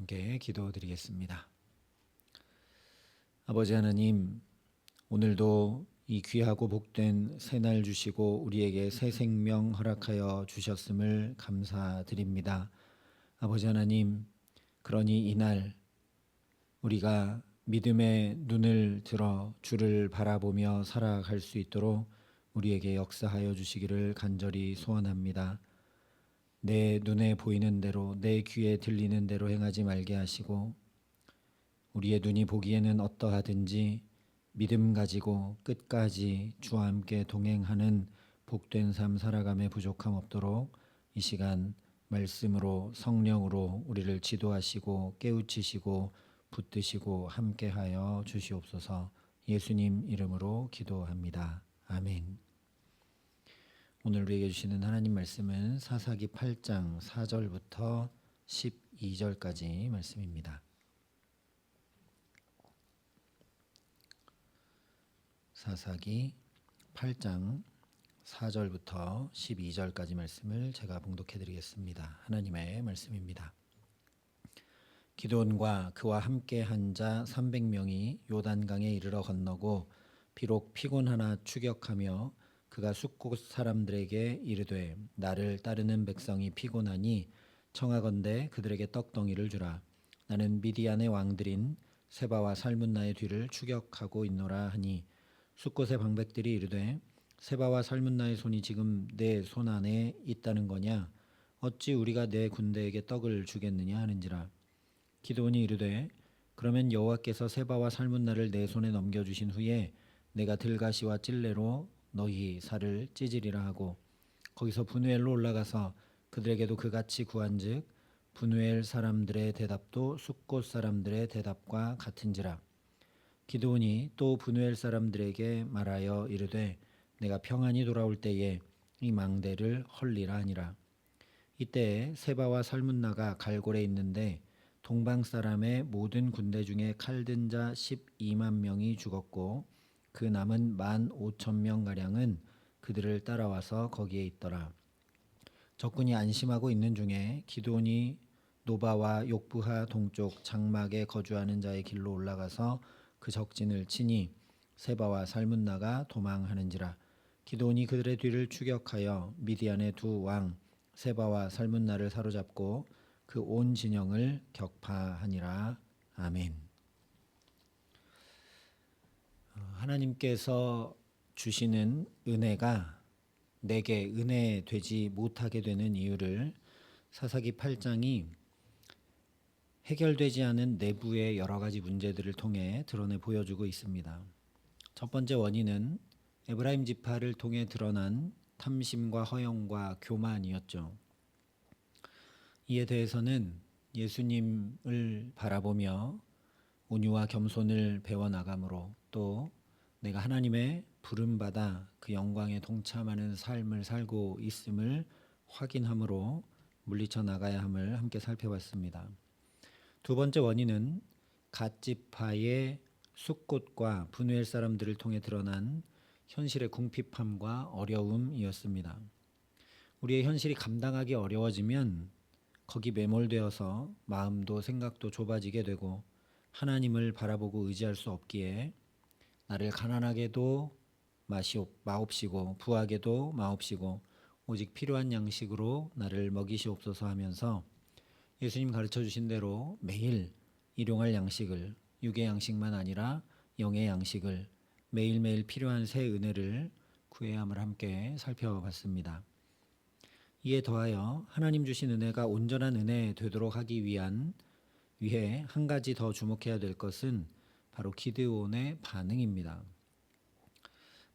함께 기도드리겠습니다. 아버지 하나님, 오늘도 이 귀하고 복된 새날 주시고 우리에게 새 생명 허락하여 주셨음을 감사드립니다. 아버지 하나님, 그러니 이날 우리가 믿음의 눈을 들어 주를 바라보며 살아갈 수 있도록 우리에게 역사하여 주시기를 간절히 소원합니다. 내 눈에 보이는 대로, 내 귀에 들리는 대로 행하지 말게 하시고, 우리의 눈이 보기에는 어떠하든지 믿음 가지고 끝까지 주와 함께 동행하는 복된 삶 살아감에 부족함 없도록 이 시간 말씀으로, 성령으로 우리를 지도하시고 깨우치시고 붙드시고 함께하여 주시옵소서. 예수님 이름으로 기도합니다. 아멘. 오늘 우리에게 주시는 하나님 말씀은 사사기 8장 4절부터 12절까지 말씀입니다. 사사기 8장 4절부터 12절까지 말씀을 제가 봉독해 드리겠습니다. 하나님의 말씀입니다. 기드온과 그와 함께 한 자 300명이 요단강에 이르러 건너고 비록 피곤하나 추격하며 그가 숫곳 사람들에게 이르되 나를 따르는 백성이 피곤하니 청하건대 그들에게 떡덩이를 주라. 나는 미디안의 왕들인 세바와 살문나의 뒤를 추격하고 있노라 하니 숫곳의 방백들이 이르되 세바와 살문나의 손이 지금 내 손 안에 있다는 거냐? 어찌 우리가 내 군대에게 떡을 주겠느냐 하는지라. 기드온이 이르되 그러면 여호와께서 세바와 살문나를 내 손에 넘겨주신 후에 내가 들가시와 찔레로 너희 살을 찢으리라 하고 거기서 브누엘로 올라가서 그들에게도 그같이 구한즉 브누엘 사람들의 대답도 숫곳 사람들의 대답과 같은지라. 기드온이 또 브누엘 사람들에게 말하여 이르되 내가 평안히 돌아올 때에 이 망대를 헐리라 하니라. 이때에 세바와 살문나가 갈골에 있는데 동방 사람의 모든 군대 중에 칼든 자 12만 명이 죽었고 그 남은 15,000명가량은 그들을 따라와서 거기에 있더라. 적군이 안심하고 있는 중에 기드온이 노바와 욕부하 동쪽 장막에 거주하는 자의 길로 올라가서 그 적진을 치니 세바와 살문나가 도망하는지라. 기드온이 그들의 뒤를 추격하여 미디안의 두 왕 세바와 살문나를 사로잡고 그 온 진영을 격파하니라. 아멘. 하나님께서 주시는 은혜가 내게 은혜 되지 못하게 되는 이유를 사사기 8장이 해결되지 않은 내부의 여러 가지 문제들을 통해 드러내 보여주고 있습니다. 첫 번째 원인은 에브라임 지파를 통해 드러난 탐심과 허영과 교만이었죠. 이에 대해서는 예수님을 바라보며 온유와 겸손을 배워나감으로 또 내가 하나님의 부름받아 그 영광에 동참하는 삶을 살고 있음을 확인함으로 물리쳐 나가야 함을 함께 살펴봤습니다. 두 번째 원인은 갓 지파의 숫곳과 브누엘 사람들을 통해 드러난 현실의 궁핍함과 어려움이었습니다. 우리의 현실이 감당하기 어려워지면 거기 매몰되어서 마음도 생각도 좁아지게 되고 하나님을 바라보고 의지할 수 없기에 나를 가난하게도 마옵시고 부하게도 마옵시고 오직 필요한 양식으로 나를 먹이시옵소서 하면서 예수님 가르쳐 주신 대로 매일 일용할 양식을, 육의 양식만 아니라 영의 양식을 매일매일 필요한 새 은혜를 구해야 함을 함께 살펴봤습니다. 이에 더하여 하나님 주신 은혜가 온전한 은혜 되도록 하기 위해 한 가지 더 주목해야 될 것은 바로 기드온의 반응입니다.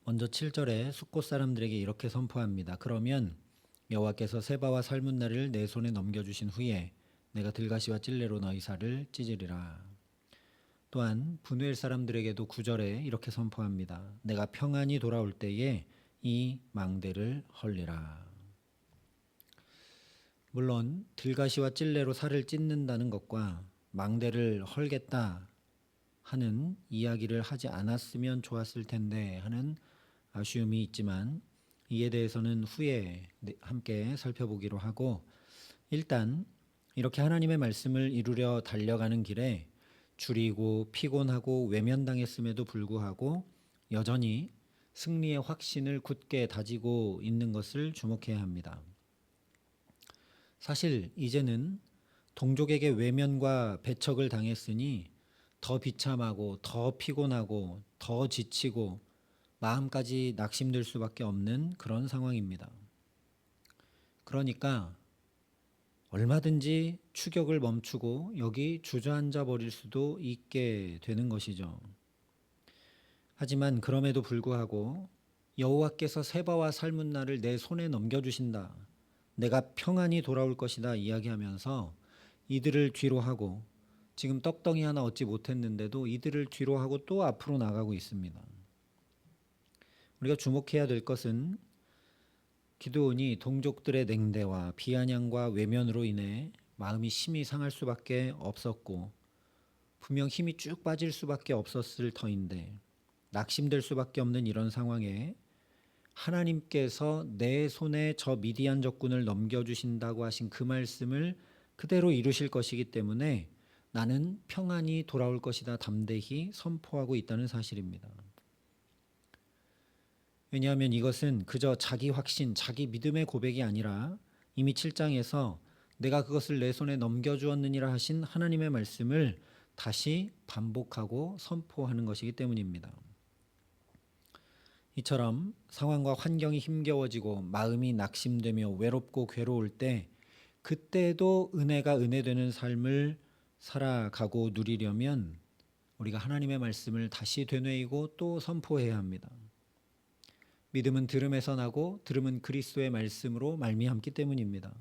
먼저 7절에 숫곳 사람들에게 이렇게 선포합니다. 그러면 여호와께서 세바와 살문나를 내 손에 넘겨주신 후에 내가 들가시와 찔레로 너희 살을 찢으리라. 또한 브누엘 사람들에게도 9절에 이렇게 선포합니다. 내가 평안히 돌아올 때에 이 망대를 헐리라. 물론 들가시와 찔레로 살을 찢는다는 것과 망대를 헐겠다 하는 이야기를 하지 않았으면 좋았을 텐데 하는 아쉬움이 있지만 이에 대해서는 후에 함께 살펴보기로 하고 일단 이렇게 하나님의 말씀을 이루려 달려가는 길에 줄이고 피곤하고 외면당했음에도 불구하고 여전히 승리의 확신을 굳게 다지고 있는 것을 주목해야 합니다. 사실 이제는 동족에게 외면과 배척을 당했으니 더 비참하고 더 피곤하고 더 지치고 마음까지 낙심될 수밖에 없는 그런 상황입니다. 그러니까 얼마든지 추격을 멈추고 여기 주저앉아 버릴 수도 있게 되는 것이죠. 하지만 그럼에도 불구하고 여호와께서 세바와 살문나를 내 손에 넘겨주신다. 내가 평안히 돌아올 것이다 이야기하면서 이들을 뒤로 하고 지금 떡덩이 하나 얻지 못했는데도 이들을 뒤로 하고 또 앞으로 나가고 있습니다. 우리가 주목해야 될 것은 기드온이 동족들의 냉대와 비아냥과 외면으로 인해 마음이 심히 상할 수밖에 없었고 분명 힘이 쭉 빠질 수밖에 없었을 터인데 낙심될 수밖에 없는 이런 상황에 하나님께서 내 손에 저 미디안 적군을 넘겨주신다고 하신 그 말씀을 그대로 이루실 것이기 때문에 나는 평안히 돌아올 것이다 담대히 선포하고 있다는 사실입니다. 왜냐하면 이것은 그저 자기 확신, 자기 믿음의 고백이 아니라 이미 7장에서 내가 그것을 내 손에 넘겨주었느니라 하신 하나님의 말씀을 다시 반복하고 선포하는 것이기 때문입니다. 이처럼 상황과 환경이 힘겨워지고 마음이 낙심되며 외롭고 괴로울 때 그때도 은혜가 은혜되는 삶을 살아가고 누리려면 우리가 하나님의 말씀을 다시 되뇌이고 또 선포해야 합니다. 믿음은 들음에서 나고 들음은 그리스도의 말씀으로 말미암기 때문입니다.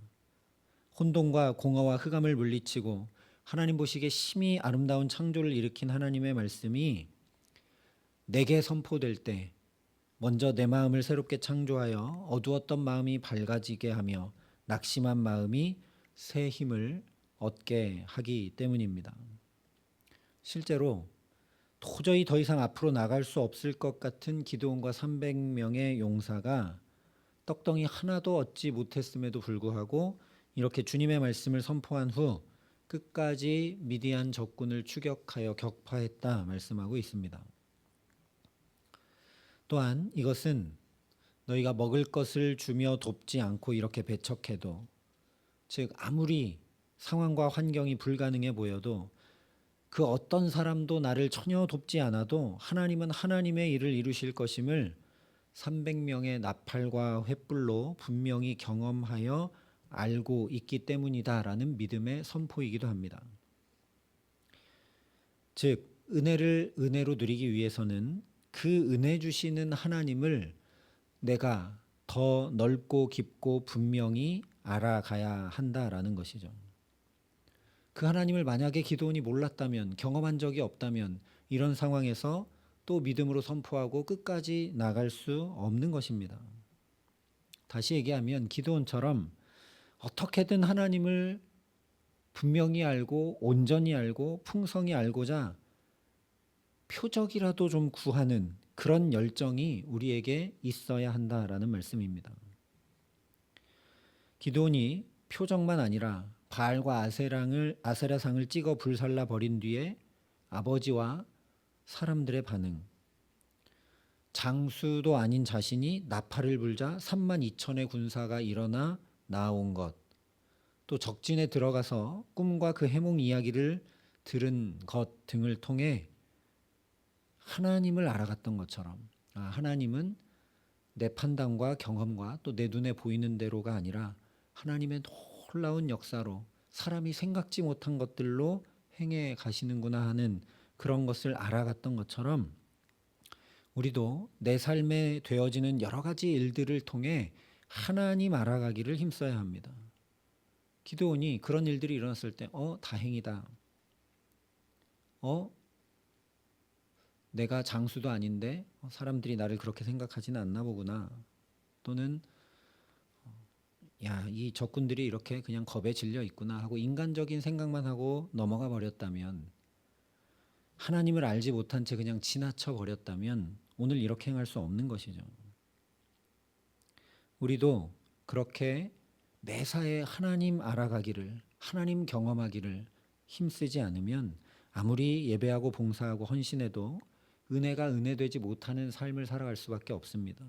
혼돈과 공허와 흑암을 물리치고 하나님 보시기에 심히 아름다운 창조를 일으킨 하나님의 말씀이 내게 선포될 때 먼저 내 마음을 새롭게 창조하여 어두웠던 마음이 밝아지게 하며 낙심한 마음이 새 힘을 얻게 하기 때문입니다. 실제로 도저히 더 이상 앞으로 나갈 수 없을 것 같은 기드온과 300명의 용사가 떡덩이 하나도 얻지 못했음에도 불구하고 이렇게 주님의 말씀을 선포한 후 끝까지 미디안 적군을 추격하여 격파했다 말씀하고 있습니다. 또한 이것은 너희가 먹을 것을 주며 돕지 않고 이렇게 배척해도, 즉 아무리 상황과 환경이 불가능해 보여도 그 어떤 사람도 나를 전혀 돕지 않아도 하나님은 하나님의 일을 이루실 것임을 300명의 나팔과 횃불로 분명히 경험하여 알고 있기 때문이다라는 믿음의 선포이기도 합니다. 즉 은혜를 은혜로 누리기 위해서는 그 은혜 주시는 하나님을 내가 더 넓고 깊고 분명히 알아가야 한다라는 것이죠. 그 하나님을 만약에 기드온이 몰랐다면, 경험한 적이 없다면 이런 상황에서 또 믿음으로 선포하고 끝까지 나갈 수 없는 것입니다. 다시 얘기하면 기드온처럼 어떻게든 하나님을 분명히 알고 온전히 알고 풍성히 알고자 표적이라도 좀 구하는 그런 열정이 우리에게 있어야 한다라는 말씀입니다. 기드온이 표적만 아니라 바알과 아세라상을 찍어 불살라 버린 뒤에 아버지와 사람들의 반응, 장수도 아닌 자신이 나팔을 불자 32,000의 군사가 일어나 나온 것, 또 적진에 들어가서 꿈과 그 해몽 이야기를 들은 것 등을 통해 하나님을 알아갔던 것처럼, 하나님은 내 판단과 경험과 또 내 눈에 보이는 대로가 아니라 하나님의 놀라운 역사로 사람이 생각지 못한 것들로 행해 가시는구나 하는 그런 것을 알아갔던 것처럼 우리도 내 삶에 되어지는 여러 가지 일들을 통해 하나님 알아가기를 힘써야 합니다. 기드온이 그런 일들이 일어났을 때 다행이다. 내가 장수도 아닌데 사람들이 나를 그렇게 생각하지는 않나 보구나. 또는 이 적군들이 이렇게 그냥 겁에 질려 있구나 하고 인간적인 생각만 하고 넘어가 버렸다면, 하나님을 알지 못한 채 그냥 지나쳐 버렸다면 오늘 이렇게 행할 수 없는 것이죠. 우리도 그렇게 매사에 하나님 알아가기를, 하나님 경험하기를 힘쓰지 않으면 아무리 예배하고 봉사하고 헌신해도 은혜가 은혜되지 못하는 삶을 살아갈 수밖에 없습니다.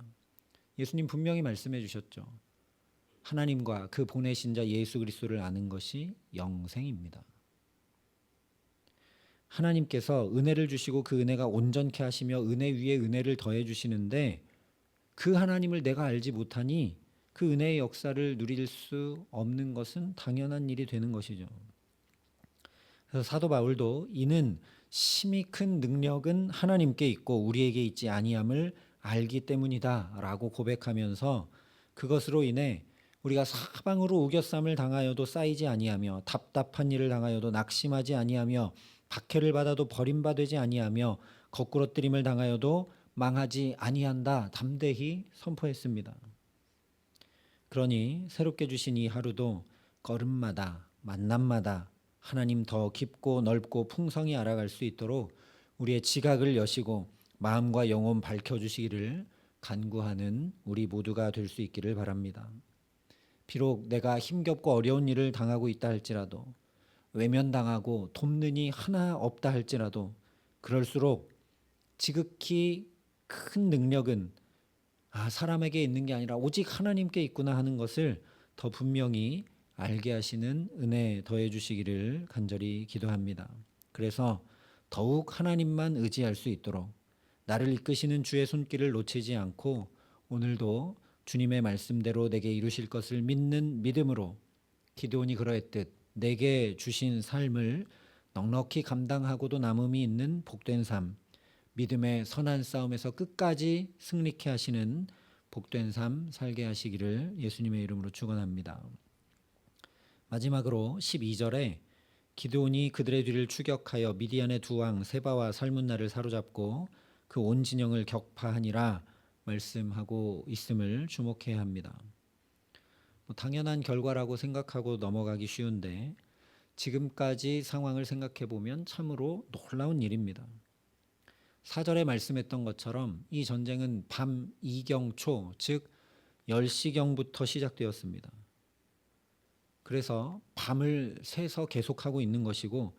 예수님 분명히 말씀해 주셨죠. 하나님과 그 보내신 자 예수 그리스도를 아는 것이 영생입니다. 하나님께서 은혜를 주시고 그 은혜가 온전케 하시며 은혜 위에 은혜를 더해 주시는데 그 하나님을 내가 알지 못하니 그 은혜의 역사를 누릴 수 없는 것은 당연한 일이 되는 것이죠. 그래서 사도 바울도 이는 심히 큰 능력은 하나님께 있고 우리에게 있지 아니함을 알기 때문이다라고 고백하면서 그것으로 인해 우리가 사방으로 우겨쌈을 당하여도 쌓이지 아니하며 답답한 일을 당하여도 낙심하지 아니하며 박해를 받아도 버림받지 아니하며 거꾸러뜨림을 당하여도 망하지 아니한다 담대히 선포했습니다. 그러니 새롭게 주신 이 하루도 걸음마다 만남마다 하나님 더 깊고 넓고 풍성히 알아갈 수 있도록 우리의 지각을 여시고 마음과 영혼 밝혀주시기를 간구하는 우리 모두가 될 수 있기를 바랍니다. 비록 내가 힘겹고 어려운 일을 당하고 있다 할지라도 외면당하고 돕는 이 하나 없다 할지라도 그럴수록 지극히 큰 능력은 사람에게 있는 게 아니라 오직 하나님께 있구나 하는 것을 더 분명히 알게 하시는 은혜 더해 주시기를 간절히 기도합니다. 그래서 더욱 하나님만 의지할 수 있도록 나를 이끄시는 주의 손길을 놓치지 않고 오늘도 주님의 말씀대로 내게 이루실 것을 믿는 믿음으로 기드온이 그러했듯 내게 주신 삶을 넉넉히 감당하고도 남음이 있는 복된 삶, 믿음의 선한 싸움에서 끝까지 승리케 하시는 복된 삶 살게 하시기를 예수님의 이름으로 축원합니다. 마지막으로 12절에 기드온이 그들의 뒤를 추격하여 미디안의 두 왕 세바와 살문나를 사로잡고 그 온 진영을 격파하니라 말씀하고 있음을 주목해야 합니다. 당연한 결과라고 생각하고 넘어가기 쉬운데 지금까지 상황을 생각해 보면 참으로 놀라운 일입니다. 4절에 말씀했던 것처럼 이 전쟁은 밤 2경초 즉 10시경부터 시작되었습니다. 그래서 밤을 새서 계속하고 있는 것이고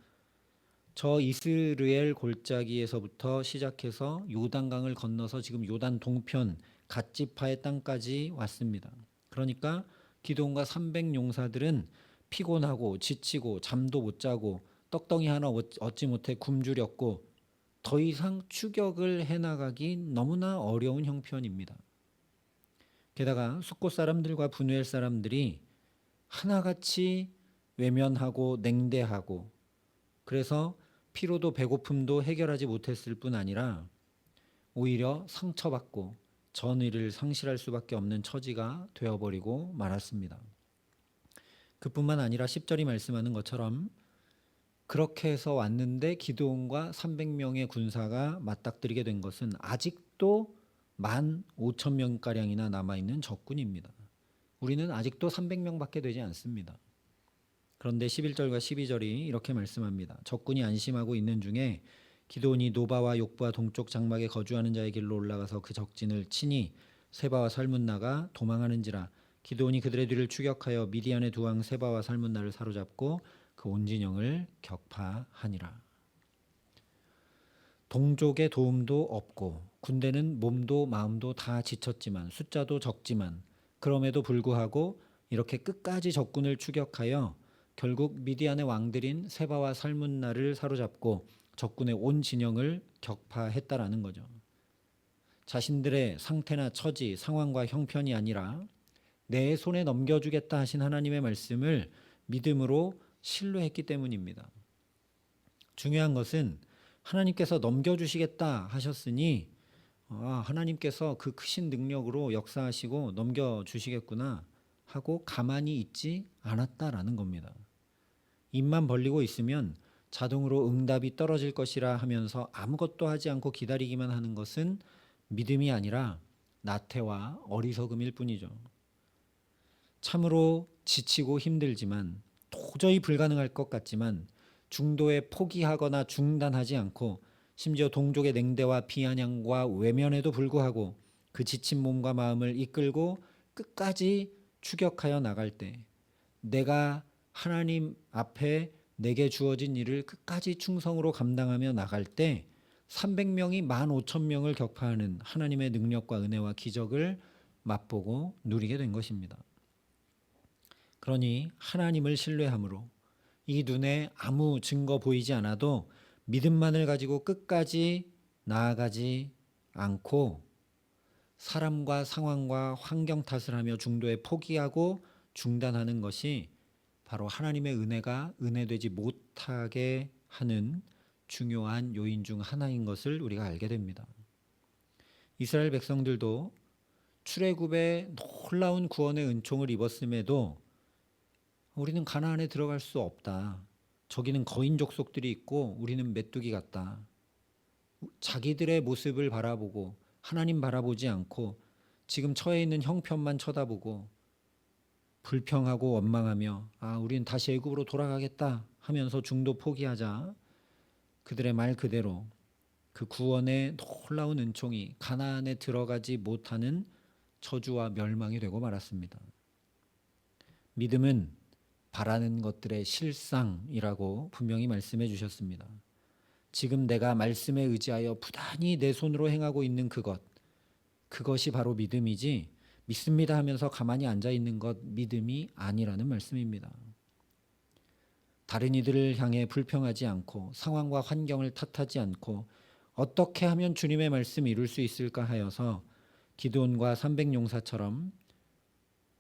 저 이스라엘 골짜기에서부터 시작해서 요단강을 건너서 지금 요단 동편 갓지파의 땅까지 왔습니다. 그러니까 기드온과 300용사들은 피곤하고 지치고 잠도 못 자고 떡덩이 하나 얻지 못해 굶주렸고 더 이상 추격을 해나가기 너무나 어려운 형편입니다. 게다가 숫곳 사람들과 브누엘 사람들이 하나같이 외면하고 냉대하고 그래서 피로도 배고픔도 해결하지 못했을 뿐 아니라 오히려 상처받고 전의를 상실할 수밖에 없는 처지가 되어버리고 말았습니다. 그뿐만 아니라 10절이 말씀하는 것처럼 그렇게 해서 왔는데 기드온과 300명의 군사가 맞닥뜨리게 된 것은 아직도 15,000명가량이나 남아있는 적군입니다. 우리는 아직도 300명밖에 되지 않습니다. 그런데 11절과 12절이 이렇게 말씀합니다. 적군이 안심하고 있는 중에 기드온이 노바와 욕부와 동쪽 장막에 거주하는 자의 길로 올라가서 그 적진을 치니 세바와 살문나가 도망하는지라 기드온이 그들의 뒤를 추격하여 미디안의 두 왕 세바와 살문나를 사로잡고 그 온 진영을 격파하니라. 동족의 도움도 없고 군대는 몸도 마음도 다 지쳤지만 숫자도 적지만 그럼에도 불구하고 이렇게 끝까지 적군을 추격하여 결국 미디안의 왕들인 세바와 살문나를 사로잡고 적군의 온 진영을 격파했다라는 거죠. 자신들의 상태나 처지, 상황과 형편이 아니라 내 손에 넘겨주겠다 하신 하나님의 말씀을 믿음으로 신뢰했기 때문입니다. 중요한 것은 하나님께서 넘겨주시겠다 하셨으니 하나님께서 그 크신 능력으로 역사하시고 넘겨주시겠구나 하고 가만히 있지 않았다라는 겁니다. 입만 벌리고 있으면 자동으로 응답이 떨어질 것이라 하면서 아무것도 하지 않고 기다리기만 하는 것은 믿음이 아니라 나태와 어리석음일 뿐이죠. 참으로 지치고 힘들지만 도저히 불가능할 것 같지만 중도에 포기하거나 중단하지 않고 심지어 동족의 냉대와 비아냥과 외면에도 불구하고 그 지친 몸과 마음을 이끌고 끝까지 추격하여 나갈 때, 내가 하나님 앞에 내게 주어진 일을 끝까지 충성으로 감당하며 나갈 때 300명이 15,000명을 격파하는 하나님의 능력과 은혜와 기적을 맛보고 누리게 된 것입니다. 그러니 하나님을 신뢰함으로 이 눈에 아무 증거 보이지 않아도 믿음만을 가지고 끝까지 나아가지 않고 사람과 상황과 환경 탓을 하며 중도에 포기하고 중단하는 것이 바로 하나님의 은혜가 은혜되지 못하게 하는 중요한 요인 중 하나인 것을 우리가 알게 됩니다. 이스라엘 백성들도 출애굽의 놀라운 구원의 은총을 입었음에도 우리는 가나안에 들어갈 수 없다. 저기는 거인 족속들이 있고 우리는 메뚜기 같다. 자기들의 모습을 바라보고 하나님 바라보지 않고 지금 처해 있는 형편만 쳐다보고 불평하고 원망하며 우리는 다시 애굽으로 돌아가겠다 하면서 중도 포기하자 그들의 말 그대로 그 구원의 놀라운 은총이 가나안에 들어가지 못하는 저주와 멸망이 되고 말았습니다. 믿음은 바라는 것들의 실상이라고 분명히 말씀해 주셨습니다. 지금 내가 말씀에 의지하여 부단히 내 손으로 행하고 있는 그것이 바로 믿음이지 믿습니다 하면서 가만히 앉아 있는 것 믿음이 아니라는 말씀입니다. 다른 이들을 향해 불평하지 않고 상황과 환경을 탓하지 않고 어떻게 하면 주님의 말씀 이룰 수 있을까 하여서 기드온과 300용사처럼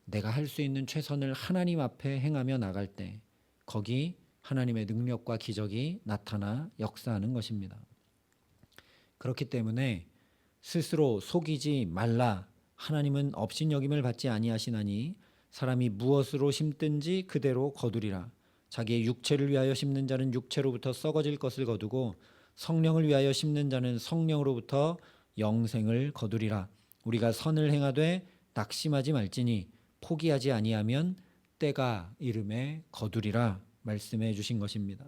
내가 할 수 있는 최선을 하나님 앞에 행하며 나갈 때 거기 하나님의 능력과 기적이 나타나 역사하는 것입니다. 그렇기 때문에 스스로 속이지 말라. 하나님은 업신여김을 받지 아니하시나니 사람이 무엇으로 심든지 그대로 거두리라. 자기의 육체를 위하여 심는 자는 육체로부터 썩어질 것을 거두고 성령을 위하여 심는 자는 성령으로부터 영생을 거두리라. 우리가 선을 행하되 낙심하지 말지니 포기하지 아니하면 때가 이름에 거두리라 말씀해 주신 것입니다.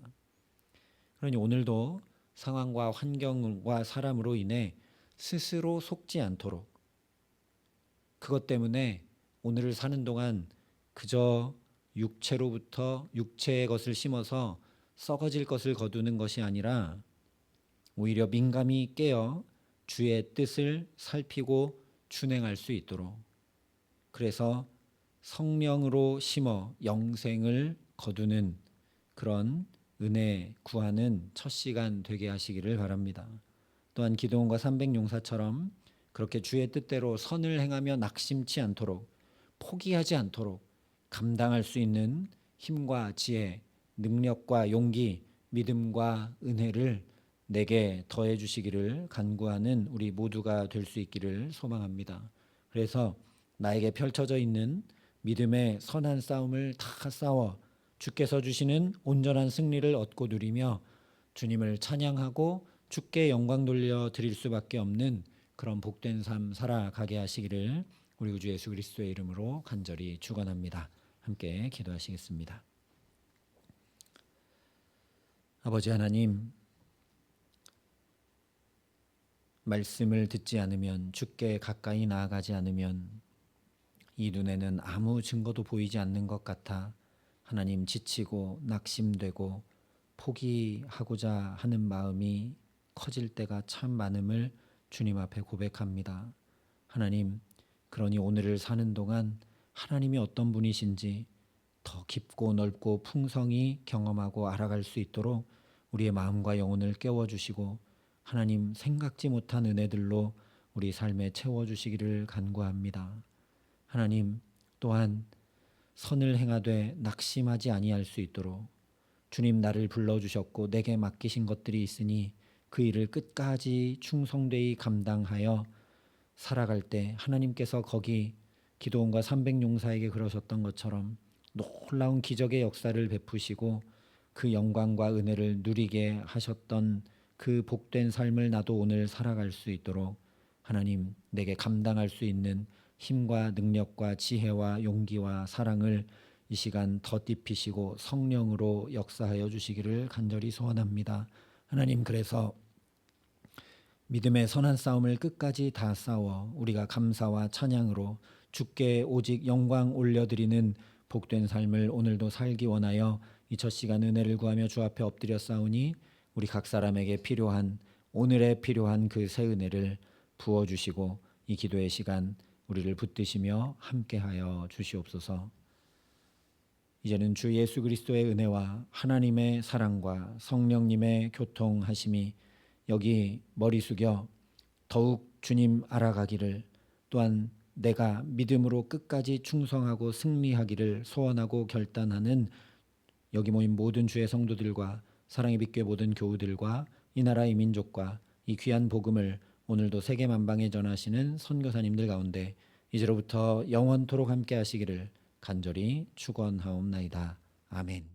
그러니 오늘도 상황과 환경과 사람으로 인해 스스로 속지 않도록 그것 때문에 오늘을 사는 동안 그저 육체로부터 육체의 것을 심어서 썩어질 것을 거두는 것이 아니라 오히려 민감히 깨어 주의 뜻을 살피고 준행할 수 있도록 그래서 성령으로 심어 영생을 거두는 그런 은혜 구하는 첫 시간 되게 하시기를 바랍니다. 또한 기드온과 300용사처럼 그렇게 주의 뜻대로 선을 행하며 낙심치 않도록 포기하지 않도록 감당할 수 있는 힘과 지혜, 능력과 용기, 믿음과 은혜를 내게 더해 주시기를 간구하는 우리 모두가 될 수 있기를 소망합니다. 그래서 나에게 펼쳐져 있는 믿음의 선한 싸움을 다 싸워 주께서 주시는 온전한 승리를 얻고 누리며 주님을 찬양하고 주께 영광 돌려 드릴 수밖에 없는 그런 복된 삶 살아가게 하시기를 우리 구주 예수 그리스도의 이름으로 간절히 축원합니다. 함께 기도하시겠습니다. 아버지 하나님, 말씀을 듣지 않으면 주께 가까이 나아가지 않으면 이 눈에는 아무 증거도 보이지 않는 것 같아 하나님 지치고 낙심되고 포기하고자 하는 마음이 커질 때가 참 많음을 주님 앞에 고백합니다. 하나님, 그러니 오늘을 사는 동안 하나님이 어떤 분이신지 더 깊고 넓고 풍성히 경험하고 알아갈 수 있도록 우리의 마음과 영혼을 깨워주시고 하나님 생각지 못한 은혜들로 우리 삶에 채워주시기를 간구합니다. 하나님 또한 선을 행하되 낙심하지 아니할 수 있도록 주님 나를 불러주셨고 내게 맡기신 것들이 있으니 그 일을 끝까지 충성되이 감당하여 살아갈 때 하나님께서 거기 기드온과 300용사에게 그러셨던 것처럼 놀라운 기적의 역사를 베푸시고 그 영광과 은혜를 누리게 하셨던 그 복된 삶을 나도 오늘 살아갈 수 있도록 하나님 내게 감당할 수 있는 힘과 능력과 지혜와 용기와 사랑을 이 시간 덧입히시고 성령으로 역사하여 주시기를 간절히 소원합니다. 하나님, 그래서 믿음의 선한 싸움을 끝까지 다 싸워 우리가 감사와 찬양으로 주께 오직 영광 올려드리는 복된 삶을 오늘도 살기 원하여 이 첫 시간 은혜를 구하며 주 앞에 엎드려 싸우니 우리 각 사람에게 필요한 오늘에 필요한 그 새 은혜를 부어주시고 이 기도의 시간 우리를 붙드시며 함께하여 주시옵소서. 이제는 주 예수 그리스도의 은혜와 하나님의 사랑과 성령님의 교통하심이 여기 머리 숙여 더욱 주님 알아가기를, 또한 내가 믿음으로 끝까지 충성하고 승리하기를 소원하고 결단하는 여기 모인 모든 주의 성도들과 사랑의 빛교회 모든 교우들과 이 나라의 민족과 이 귀한 복음을 오늘도 세계 만방에 전하시는 선교사님들 가운데 이제로부터 영원토록 함께 하시기를 간절히 축원하옵나이다. 아멘.